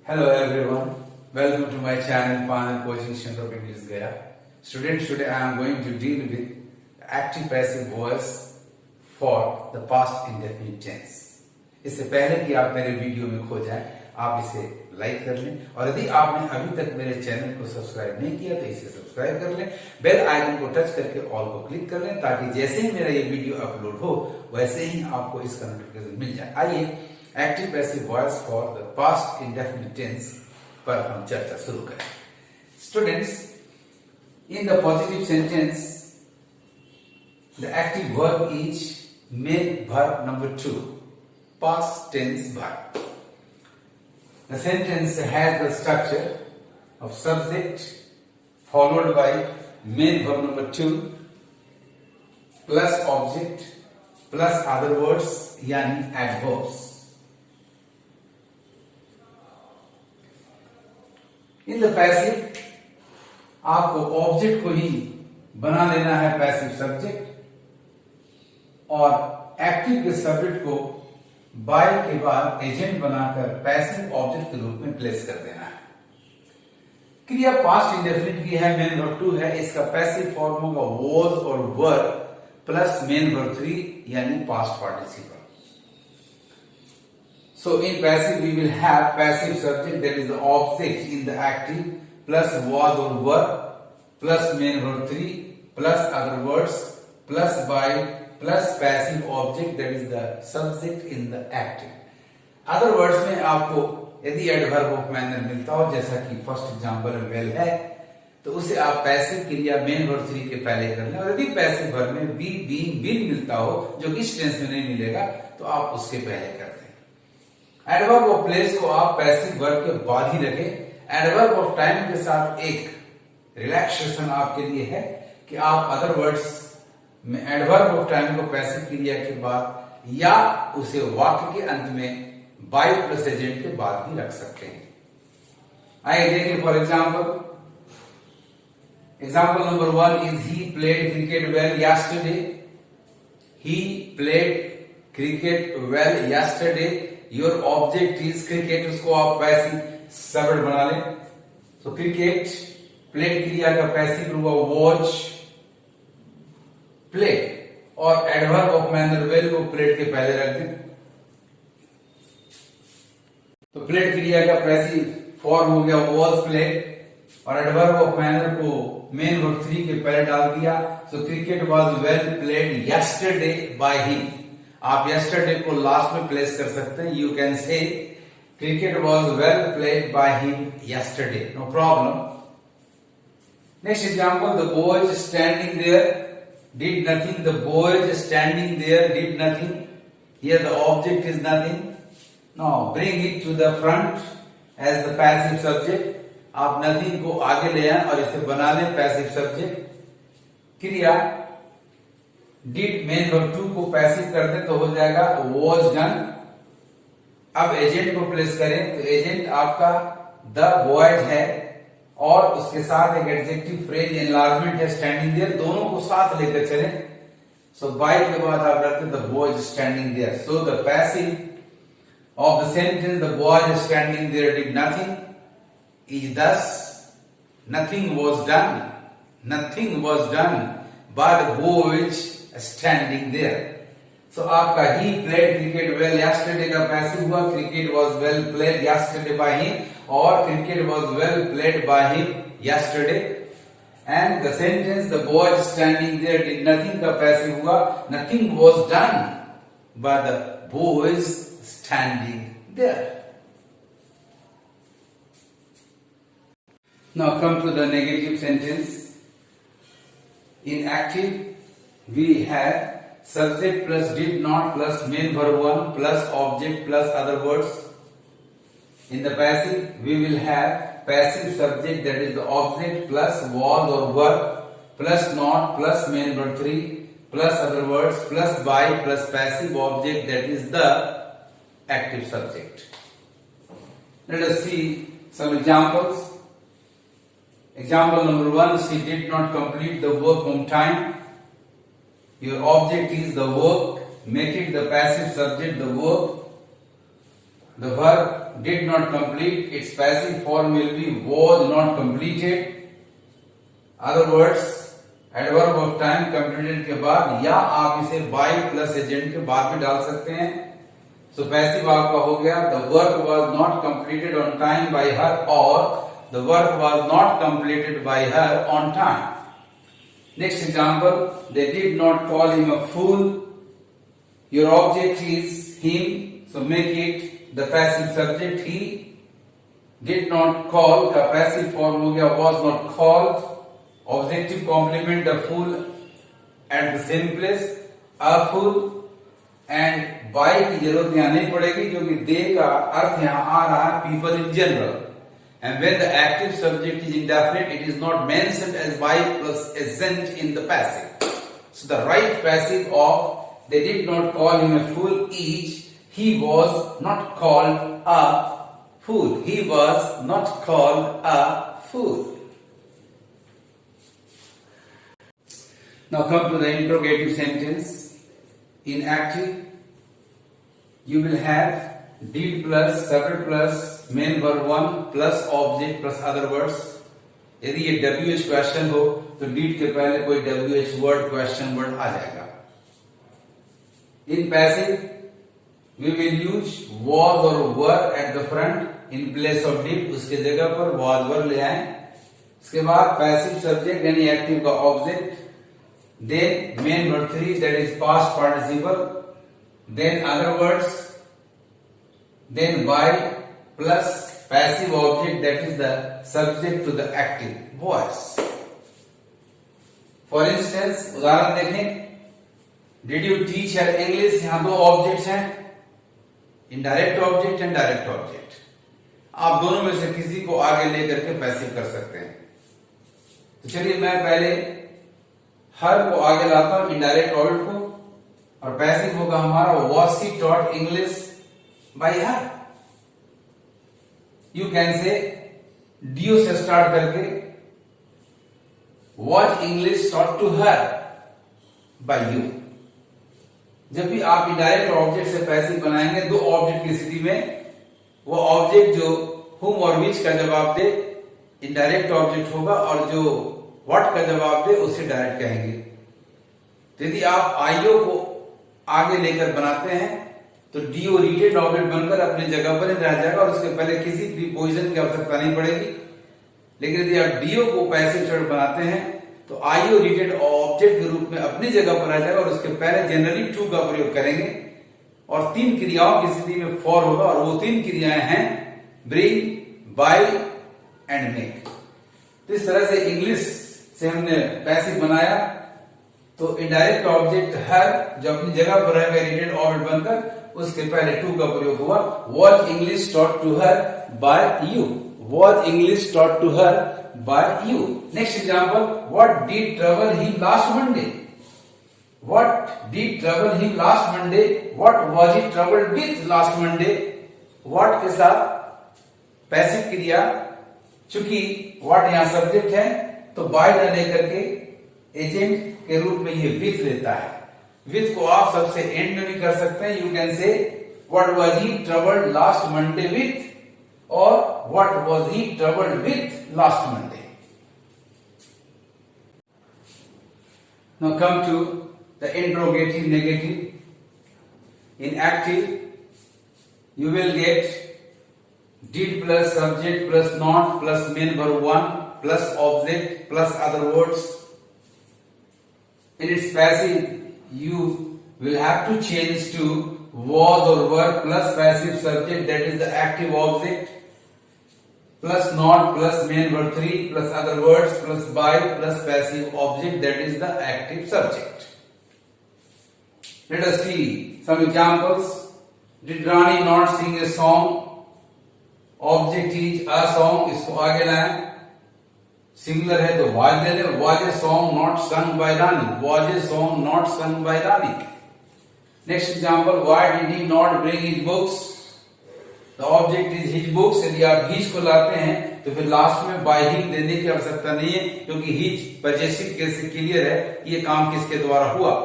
Hello everyone, welcome to my channel Panel Coaching Center of English Gaya. Students, today I am going to deal with active passive voice for the past indefinite tense. इससे पहले कि आप मेरे video में खो जाएं, आप इसे लाइक कर लें और यदि आपने अभी तक मेरे चैनल को सब्सक्राइब नहीं किया तो इसे सब्सक्राइब कर लें, बेल आइकन को टच करके ऑल को क्लिक कर लें ताकि जैसे ही मेरा ये वीडियो अपलोड हो वैसे ही आपको इसका नोटिफिकेशन मिल जाए। आइए active passive voice for the past indefinite tense पर हम चर्चा शुरू करें। Students, in the positive sentence the active verb is main verb number 2, past tense verb. The sentence has the structure of subject followed by main verb number 2 plus object plus other words यानी adverbs. In the passive आपको object को ही बना लेना है passive subject और active के subject को bye के बाद एजेंट बनाकर पैसिव ऑब्जेक्ट के रूप में प्लेस कर देना है। क्रिया पास्ट इंडेफिनिट की है, मेन वर्ब 2 है, इसका पैसिव फॉर्म होगा वॉज और वर प्लस मेन वर्ब 3 यानी past participle. So in passive we will have passive subject that is the object in the active plus was और were plus main verb 3 plus other words plus by plus passive object that is the subject in the active. Other words में आपको यदि adverb of manner मिलता हो, जैसा कि first example well है, तो उसे आप पैसिव क्रिया मेन वर्ब 3 के पहले कर लें और यदि पैसिव वर्ब में बी बीइंग बिन मिलता हो जो कि इस टेंस में नहीं मिलेगा तो आप उसके पहले कर दें। एडवर्ब ऑफ प्लेस को आप पैसिव वर्ब के बाद ही रखें। एडवर्ब ऑफ टाइम के साथ एक रिलैक्सेशन आपके लिए है कि आप अदर वर्ड्स में एडवर्ब ऑफ टाइम को पैसिव क्रिया के बाद या उसे वाक्य के अंत में बाय प्लस एजेंट के बाद भी रख सकते हैं। आइए देखें for example number 1 is he played cricket well yesterday. He played cricket well yesterday, your object is cricket, उसको आप पैसिव सब्जेक्ट बना लें। तो क्रिकेट प्लेड क्रिया का पैसिव हुआ वॉच प्ले और एडवर्ब ऑफ मैनर वेल को प्लेड के पहले रख दें। तो प्लेड क्रिया का पैसिव फॉर्म हो गया वॉज प्लेड और एडवर्ब ऑफ मैनर को मेन वर्ब 3 के पहले डाल दिया। So cricket was well played yesterday by him. आप यस्टरडे को लास्ट में प्लेस कर सकते हैं। You can say cricket was well played by him yesterday, no problem. Next example, the boys standing there did nothing. The boys standing there did nothing. Here the object is nothing. Now bring it to the front as the passive subject. आप nothing को आगे ले आए और इसे बना लें passive subject. क्रिया did मेन वर्ब 2 को पैसिव कर दें तो हो जाएगा was done। अब एजेंट को प्लेस करें तो एजेंट आपका the boys है और उसके साथ एक एडजेक्टिव फ्रेज एनलार्जमेंट है स्टैंडिंग देयर, दोनों को साथ लेकर चलें। सो बाय के बाद आप रखते the boys standing there. So the passive of the sentence the boys standing there did nothing is thus nothing was done by the boys standing there. So आपका he played cricket well yesterday का passive हुआ cricket was well played yesterday by him और cricket was well played by him yesterday, and the sentence the boys standing there did nothing का passive हुआ nothing was done by the boys standing there. Now come to the negative sentence. In active we have subject plus did not plus main verb 1 plus object plus other words. In the passive, we will have passive subject that is the object plus was or were plus not plus main verb 3 plus other words plus by plus passive object that is the active subject. Let us see some examples. Example number 1, she did not complete the work on time. Your object is the work, make it the passive subject, the work. The verb did not complete, its passive form will be was not completed. Other words, adverb of time completed के बाद, या आप इसे bye plus agent के बाद भी डाल सकते हैं. सो पैसिव आपका हो गया, the work was not completed on time by her, और the work was not completed by her on time. Next example, they did not call him a fool. Your object is him, so make it the passive subject. He did not call का passive form हो गया was not called. Objective complement the fool at the same place, a fool. And by की जरूरत यहां नहीं पड़ेगी क्योंकि दे का अर्थ यहां आ रहा है people in general. And when the active subject is indefinite, it is not mentioned as by plus agent in the passive. So the right passive of they did not call him a fool is he was not called a fool. He was not called a fool. Now come to the interrogative sentence. In active, you will have did plus subject plus main verb 1 plus object plus other words. यदि ये WH question हो तो did के पहले कोई WH word question word आ जाएगा. In passive, we will use was और were at the front in place of did. उसके जगह पर was were ले आए. इसके बाद passive subject यानी एक्टिव का object, then main verb 3 that is past participle, then other words, then by plus passive object that is the subject to the active voice. For instance, उदाहरण देखें, did you teach her English? यहां दो objects हैं, indirect object and direct object. आप दोनों में से किसी को आगे लेकर के पैसिव कर सकते हैं. तो चलिए मैं पहले हर को आगे लाता हूं, इनडायरेक्ट ऑब्जेक्ट को, और पैसिव होगा हमारा was she taught English by her. You can से dio से स्टार्ट करके was English taught to her by you. जब भी आप इनडायरेक्ट ऑब्जेक्ट से पैसिव बनाएंगे, दो ऑब्जेक्ट की स्थिति में वो ऑब्जेक्ट जो whom और which का जवाब दे इनडायरेक्ट ऑब्जेक्ट होगा, और जो व्हाट का जवाब दे उसे डायरेक्ट कहेंगे. तो यदि आप आईओ को आगे लेकर बनाते हैं तो डीओ रिलेटेड ऑब्जेक्ट बनकर अपनी जगह पर रह जाएगा और उसके पहले किसी प्रीपोजिशन की आवश्यकता नहीं पड़ेगी. लेकिन यदि आप डीओ को पैसिव शब्द बनाते हैं तो आईओ रिलेटेड ऑब्जेक्ट के रूप में अपनी जगह पर रह जाएगा और उसके पहले जनरली टू का प्रयोग करेंगे, और तीन क्रियाओं की स्थिति में फॉर होगा, और वो तीन क्रियाएं हैं ब्रिंग, बाय एंड मेक. तो इस तरह से इंग्लिश से हमने पैसिव बनाया. तो इनडायरेक्ट ऑब्जेक्ट हर जो अपनी जगह पर रहेगा रिलेटेड ऑब्जेक्ट बनकर, उसके पहले टू का प्रयोग हुआ. Was English taught to her by you. Was English taught to her by you. Next example, what did trouble him last Monday? What did trouble him last Monday? What was he troubled with last Monday? What के साथ passive क्रिया, चूंकि what यहां subject है तो by न लेकर के एजेंट के रूप में ये विथ लेता है. विथ को आप सबसे एंड में भी कर सकते हैं. You can say what was he troubled last Monday with, और what was he troubled with last Monday. Now come to the interrogative negative. In active you will get did plus subject plus not plus main verb 1 plus object plus other words. In its passive, you will have to change to was or were plus passive subject that is the active object plus not plus main verb 3 plus other words plus by plus passive object that is the active subject. Let us see some examples. Did Rani not sing a song? Object is a song. इसको आगे लाएं. Singular है तो was ले लें. Was a song not sung by Rani. Was a song not sung by Rani. Next example. Why did he not bring his books? The object is his books. यदि आप his को लाते हैं तो फिर लास्ट में by him देने की आवश्यकता नहीं है, क्योंकि his पजेसिव केस से क्लियर है ये काम किसके द्वारा हुआ.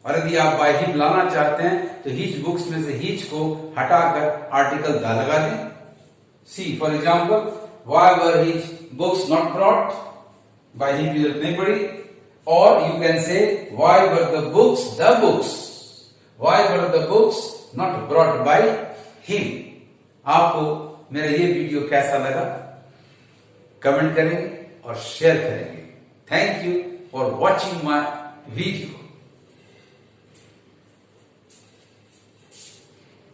और यदि आप बाय हिम लाना चाहते हैं तो हिज बुक्स में से हिज को हटाकर आर्टिकल द लगा दें। See for example, why were his books not brought, by him की जरूरत नहीं पड़ी। और you can say why were the books why were the books not brought by him. आपको मेरा ये वीडियो कैसा लगा कमेंट करेंगे और शेयर करेंगे। Thank you for watching my video.